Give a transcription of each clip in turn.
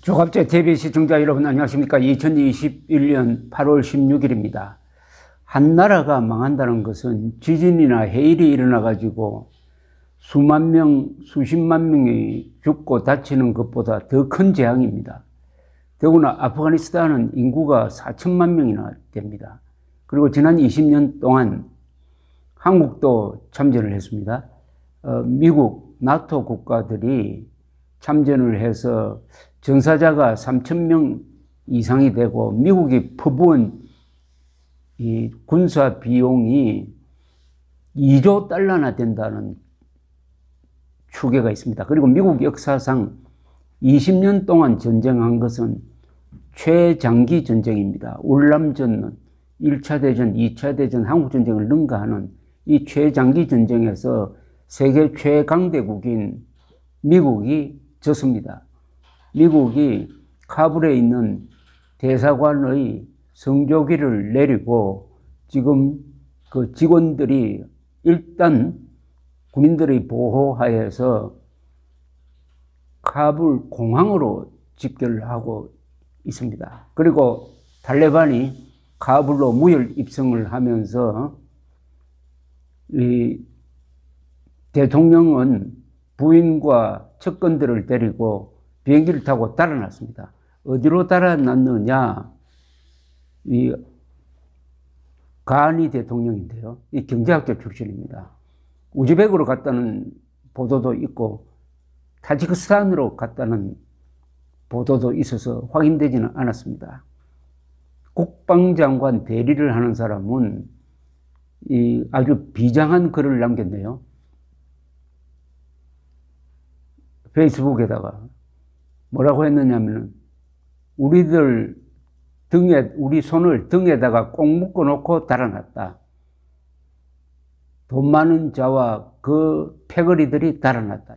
조갑제 TV 시청자 여러분 안녕하십니까? 2021년 8월 16일입니다. 한 나라가 망한다는 것은 지진이나 해일이 일어나가지고 수만 명, 수십만 명이 죽고 다치는 것보다 더 큰 재앙입니다. 더구나 아프가니스탄은 인구가 4천만 명이나 됩니다. 그리고 지난 20년 동안 한국도 참전을 했습니다. 미국, 나토 국가들이 참전을 해서 전사자가 3,000명 이상이 되고 미국이 퍼부은 이 군사 비용이 2조 달러나 된다는 추계가 있습니다. 그리고 미국 역사상 20년 동안 전쟁한 것은 최장기 전쟁입니다. 울람전, 1차 대전, 2차 대전, 한국전쟁을 능가하는 이 최장기 전쟁에서 세계 최강대국인 미국이 졌습니다. 미국이 카불에 있는 대사관의 성조기를 내리고 지금 그 직원들이 일단 군인들의 보호하에서 카불 공항으로 집결을 하고 있습니다. 그리고 탈레반이 카불로 무혈 입성을 하면서 이 대통령은 부인과 척건들을 데리고 비행기를 타고 달아났습니다. 어디로 달아났느냐? 이 가니 대통령인데요. 이 경제학자 출신입니다. 우즈벡으로 갔다는 보도도 있고 타지크스탄으로 갔다는 보도도 있어서 확인되지는 않았습니다. 국방장관 대리를 하는 사람은 이 아주 비장한 글을 남겼네요. 페이스북에다가 뭐라고 했느냐면은 우리들 등에 우리 손을 등에다가 꼭 묶어 놓고 달아났다. 돈 많은 자와 그 패거리들이 달아났다.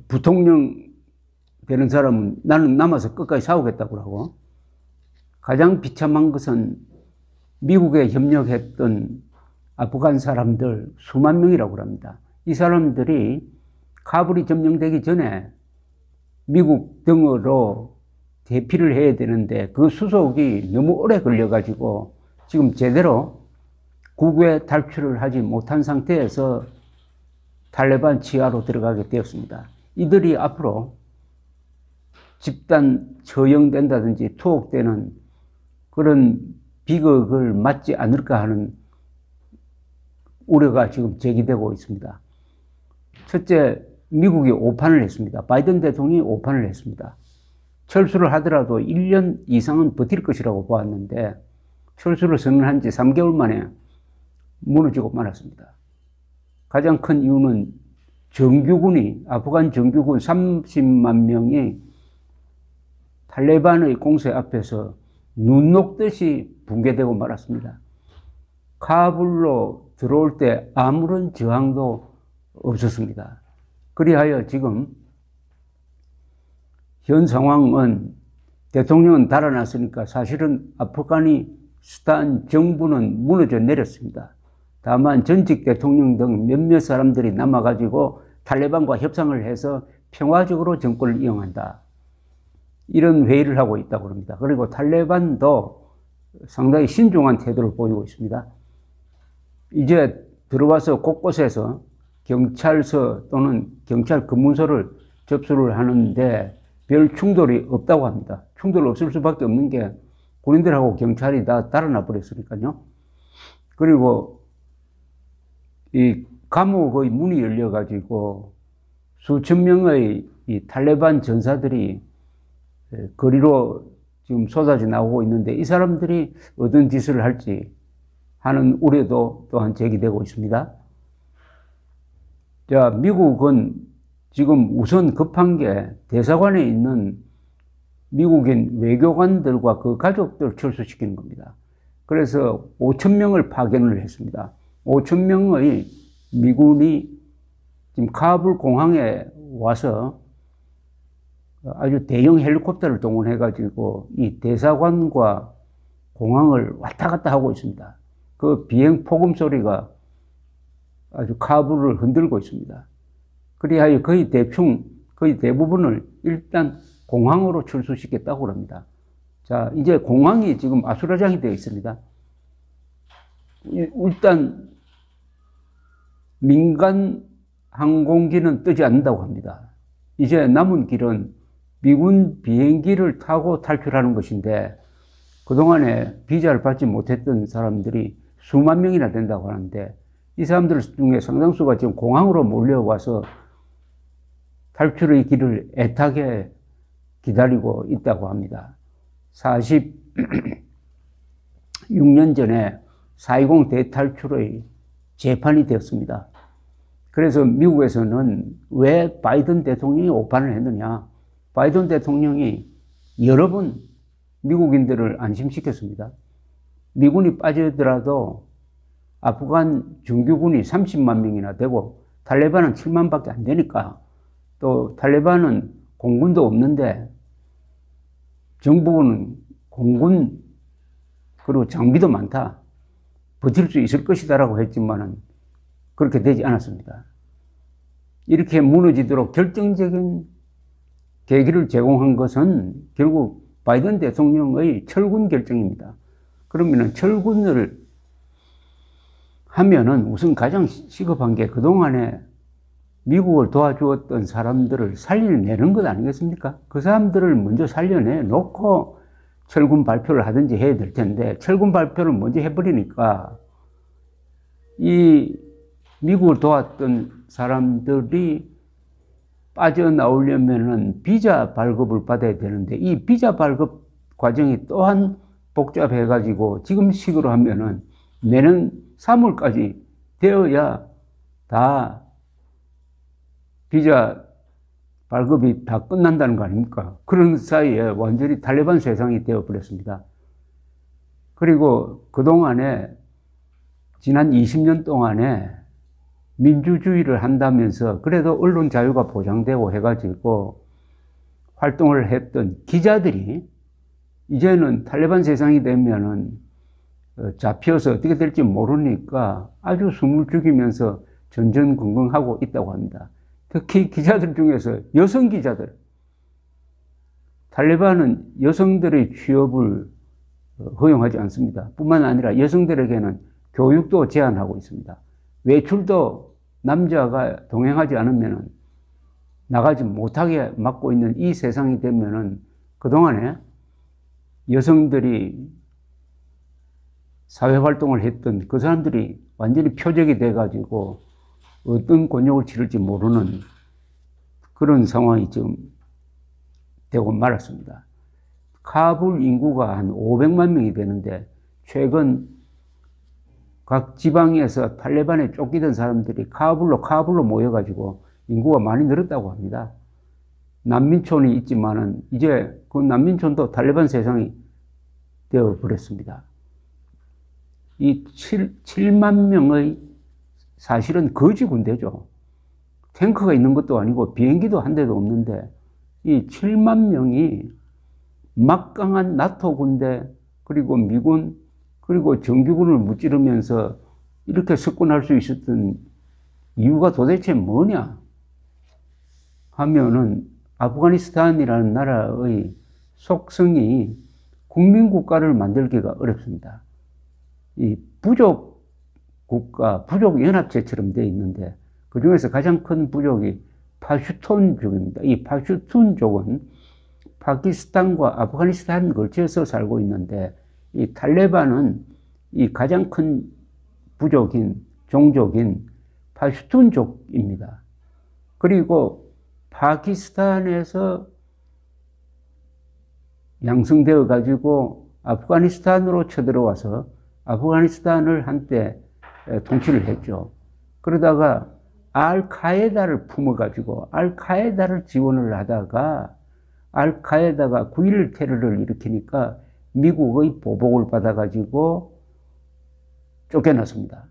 부통령 되는 사람은 나는 남아서 끝까지 싸우겠다고 하고, 가장 비참한 것은 미국에 협력했던 아프간 사람들 수만 명이라고 합니다. 이 사람들이 카불이 점령되기 전에 미국 등으로 대피를 해야 되는데 그 수속이 너무 오래 걸려가지고 지금 제대로 국외 탈출을 하지 못한 상태에서 탈레반 치하로 들어가게 되었습니다. 이들이 앞으로 집단 처형된다든지 투옥되는 그런 비극을 맞지 않을까 하는 우려가 지금 제기되고 있습니다. 첫째, 미국이 오판을 했습니다. 바이든 대통령이 오판을 했습니다. 철수를 하더라도 1년 이상은 버틸 것이라고 보았는데 철수를 선언한 지 3개월 만에 무너지고 말았습니다. 가장 큰 이유는 정규군이, 아프간 정규군 30만 명이 탈레반의 공세 앞에서 눈 녹듯이 붕괴되고 말았습니다. 카불로 들어올 때 아무런 저항도 없었습니다. 그리하여 지금 현 상황은 대통령은 달아났으니까 사실은 아프가니스탄 정부는 무너져 내렸습니다. 다만 전직 대통령 등 몇몇 사람들이 남아가지고 탈레반과 협상을 해서 평화적으로 정권을 이용한다. 이런 회의를 하고 있다고 합니다. 그리고 탈레반도 상당히 신중한 태도를 보이고 있습니다. 이제 들어와서 곳곳에서 경찰서 또는 경찰 검문소를 접수를 하는데 별 충돌이 없다고 합니다. 충돌 없을 수밖에 없는 게 군인들하고 경찰이 다 달아나 버렸으니까요. 그리고 이 감옥의 문이 열려가지고 수천 명의 이 탈레반 전사들이 거리로 지금 쏟아져 나오고 있는데 이 사람들이 어떤 짓을 할지 하는 우려도 또한 제기되고 있습니다. 자, 미국은 지금 우선 급한 게 대사관에 있는 미국인 외교관들과 그 가족들 철수시키는 겁니다. 그래서 5,000명을 파견을 했습니다. 5,000명의 미군이 지금 카불 공항에 와서 아주 대형 헬리콥터를 동원해가지고 이 대사관과 공항을 왔다 갔다 하고 있습니다. 그 비행 폭음 소리가 아주 카불을 흔들고 있습니다. 그리하여 거의 대부분을 일단 공항으로 철수시켰다고 합니다. 자, 이제 공항이 지금 아수라장이 되어 있습니다. 일단 민간 항공기는 뜨지 않는다고 합니다. 이제 남은 길은 미군 비행기를 타고 탈출하는 것인데, 그동안에 비자를 받지 못했던 사람들이 수만 명이나 된다고 하는데, 이 사람들 중에 상당수가 지금 공항으로 몰려와서 탈출의 길을 애타게 기다리고 있다고 합니다. 46년 전에 4.20 대탈출의 재판이 되었습니다. 그래서 미국에서는 왜 바이든 대통령이 오판을 했느냐. 바이든 대통령이 여러 번 미국인들을 안심시켰습니다. 미군이 빠지더라도 아프간 정규군이 30만 명이나 되고 탈레반은 7만밖에 안 되니까, 또 탈레반은 공군도 없는데 정부는 공군 그리고 장비도 많다, 버틸 수 있을 것이다라고 했지만은 그렇게 되지 않았습니다. 이렇게 무너지도록 결정적인 계기를 제공한 것은 결국 바이든 대통령의 철군 결정입니다. 그러면은 철군을 하면은 우선 가장 시급한 게 그동안에 미국을 도와주었던 사람들을 살려내는 것 아니겠습니까? 그 사람들을 먼저 살려내 놓고 철군 발표를 하든지 해야 될 텐데, 철군 발표를 먼저 해버리니까 이 미국을 도왔던 사람들이 빠져나오려면은 비자 발급을 받아야 되는데, 이 비자 발급 과정이 또한 복잡해가지고 지금 식으로 하면은 내년 3월까지 되어야 다 비자 발급이 다 끝난다는 거 아닙니까? 그런 사이에 완전히 탈레반 세상이 되어버렸습니다. 그리고 그동안에 지난 20년 동안에 민주주의를 한다면서 그래도 언론 자유가 보장되고 해가지고 활동을 했던 기자들이 이제는 탈레반 세상이 되면은 잡혀서 어떻게 될지 모르니까 아주 숨을 죽이면서 전전긍긍하고 있다고 합니다. 특히 기자들 중에서 여성 기자들, 탈레반은 여성들의 취업을 허용하지 않습니다. 뿐만 아니라 여성들에게는 교육도 제한하고 있습니다. 외출도 남자가 동행하지 않으면 나가지 못하게 막고 있는 이 세상이 되면은 그동안에 여성들이 사회활동을 했던 그 사람들이 완전히 표적이 돼가지고 어떤 곤욕을 치를지 모르는 그런 상황이 지금 되고 말았습니다. 카불 인구가 한 500만 명이 되는데, 최근 각 지방에서 탈레반에 쫓기던 사람들이 카불로 모여가지고 인구가 많이 늘었다고 합니다. 난민촌이 있지만은 이제 그 난민촌도 탈레반 세상이 되어버렸습니다. 이 7만 명의 사실은 거지 군대죠. 탱크가 있는 것도 아니고 비행기도 한 대도 없는데 이 7만 명이 막강한 나토 군대, 그리고 미군, 그리고 정규군을 무찌르면서 이렇게 석권할 수 있었던 이유가 도대체 뭐냐 하면은, 아프가니스탄이라는 나라의 속성이 국민국가를 만들기가 어렵습니다. 이 부족 국가, 부족 연합체처럼 되어 있는데 그 중에서 가장 큰 부족이 파슈툰족입니다. 이 파슈툰족은 파키스탄과 아프가니스탄 걸쳐서 살고 있는데, 이 탈레반은 이 가장 큰 부족인 종족인 파슈툰족입니다. 그리고 파키스탄에서 양성되어 가지고 아프가니스탄으로 쳐들어와서 아프가니스탄을 한때 통치를 했죠. 그러다가 알카에다를 품어가지고 알카에다를 지원을 하다가 알카에다가 9.11 테러를 일으키니까 미국의 보복을 받아가지고 쫓겨났습니다.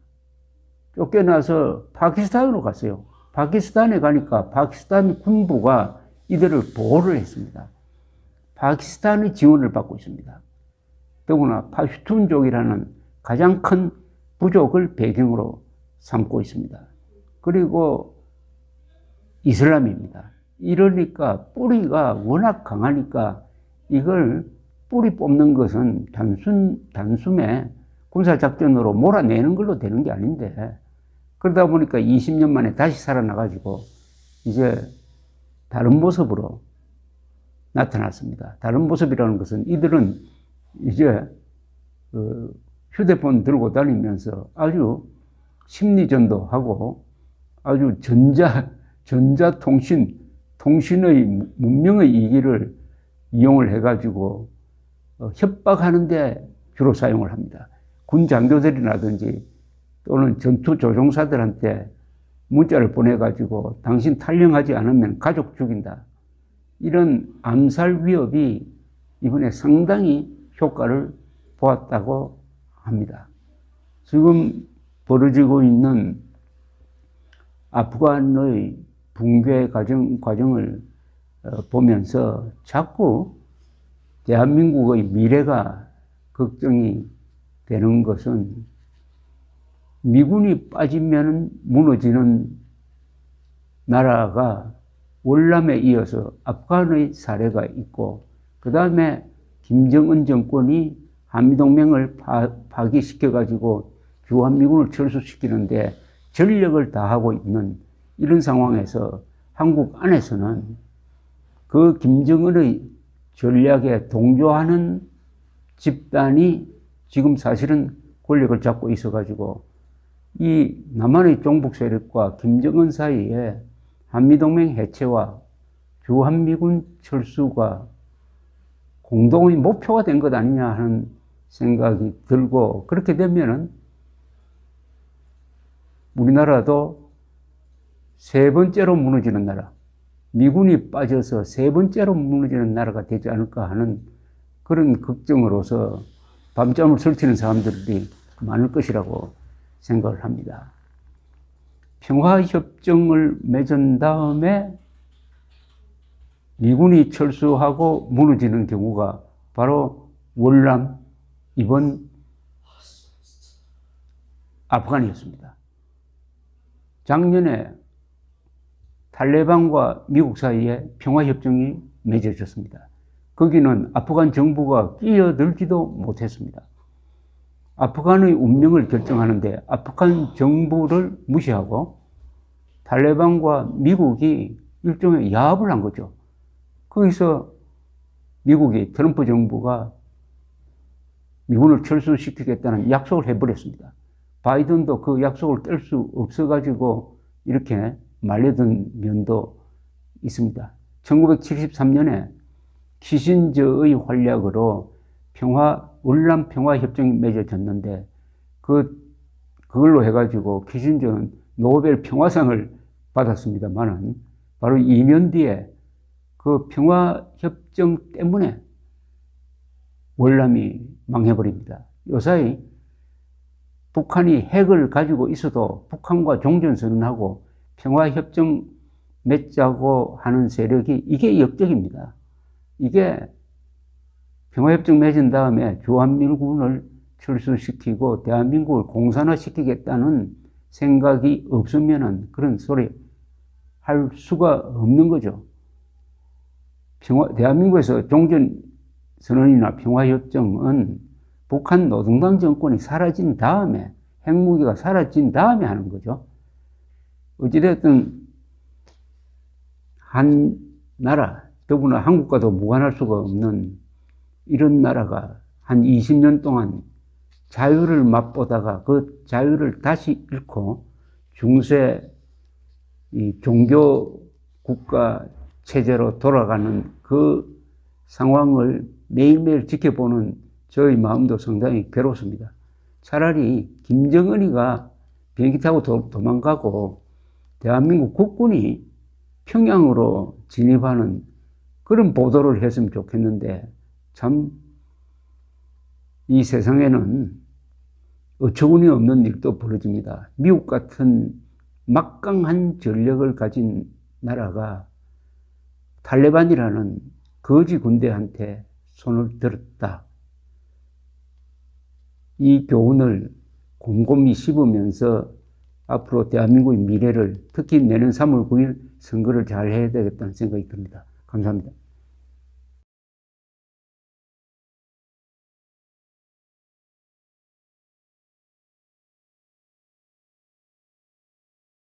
쫓겨나서 파키스탄으로 갔어요. 파키스탄에 가니까 파키스탄 군부가 이들을 보호를 했습니다. 파키스탄의 지원을 받고 있습니다. 더구나 파슈툰족이라는 가장 큰 부족을 배경으로 삼고 있습니다. 그리고 이슬람입니다. 이러니까 뿌리가 워낙 강하니까 이걸 뿌리 뽑는 것은 단숨에 군사작전으로 몰아내는 걸로 되는 게 아닌데, 그러다 보니까 20년 만에 다시 살아나가지고 이제 다른 모습으로 나타났습니다. 다른 모습이라는 것은 이들은 이제 휴대폰 들고 다니면서 아주 심리전도 하고 아주 통신의 문명의 이기를 이용을 해가지고 협박하는데 주로 사용을 합니다. 군 장교들이라든지 또는 전투 조종사들한테 문자를 보내가지고 당신 탈영하지 않으면 가족 죽인다. 이런 암살 위협이 이번에 상당히 효과를 보았다고 합니다. 지금 벌어지고 있는 아프간의 붕괴 과정을 보면서 자꾸 대한민국의 미래가 걱정이 되는 것은 미군이 빠지면 무너지는 나라가 월남에 이어서 아프간의 사례가 있고, 그 다음에 김정은 정권이 한미동맹을 파기시켜가지고 주한미군을 철수시키는데 전력을 다하고 있는 이런 상황에서 한국 안에서는 그 김정은의 전략에 동조하는 집단이 지금 사실은 권력을 잡고 있어가지고 이 남한의 종북 세력과 김정은 사이에 한미동맹 해체와 주한미군 철수가 공동의 목표가 된 것 아니냐 하는 생각이 들고, 그렇게 되면은 우리나라도 세 번째로 무너지는 나라, 미군이 빠져서 세 번째로 무너지는 나라가 되지 않을까 하는 그런 걱정으로서 밤잠을 설치는 사람들이 많을 것이라고 생각을 합니다. 평화협정을 맺은 다음에 미군이 철수하고 무너지는 경우가 바로 월남, 이번 아프간이었습니다. 작년에 탈레반과 미국 사이에 평화협정이 맺어졌습니다. 거기는 아프간 정부가 끼어들지도 못했습니다. 아프간의 운명을 결정하는데 아프간 정부를 무시하고 탈레반과 미국이 일종의 야합을 한 거죠. 거기서 미국이, 트럼프 정부가 미군을 철수시키겠다는 약속을 해버렸습니다. 바이든도 그 약속을 깰 수 없어가지고 이렇게 말려든 면도 있습니다. 1973년에 키신저의 활약으로 월남 평화협정이 맺어졌는데 그걸로 해가지고 키신저는 노벨 평화상을 받았습니다만은 바로 2년 뒤에 그 평화협정 때문에 월남이 망해버립니다. 요사이 북한이 핵을 가지고 있어도 북한과 종전선언하고 평화협정 맺자고 하는 세력이 이게 역적입니다. 이게 평화협정 맺은 다음에 주한미군을 철수시키고 대한민국을 공산화시키겠다는 생각이 없으면 그런 소리 할 수가 없는 거죠. 대한민국에서 종전선언이나 평화협정은 북한 노동당 정권이 사라진 다음에, 핵무기가 사라진 다음에 하는 거죠. 어찌됐든 한 나라, 더구나 한국과도 무관할 수가 없는 이런 나라가 한 20년 동안 자유를 맛보다가 그 자유를 다시 잃고 중세 이 종교 국가 체제로 돌아가는 그 상황을 매일매일 지켜보는 저희 마음도 상당히 괴롭습니다. 차라리 김정은이가 비행기 타고 도망가고 대한민국 국군이 평양으로 진입하는 그런 보도를 했으면 좋겠는데, 참 이 세상에는 어처구니 없는 일도 벌어집니다. 미국 같은 막강한 전력을 가진 나라가 탈레반이라는 거지 군대한테 손을 들었다. 이 교훈을 곰곰이 씹으면서 앞으로 대한민국의 미래를, 특히 내년 3월 9일 선거를 잘 해야 되겠다는 생각이 듭니다. 감사합니다.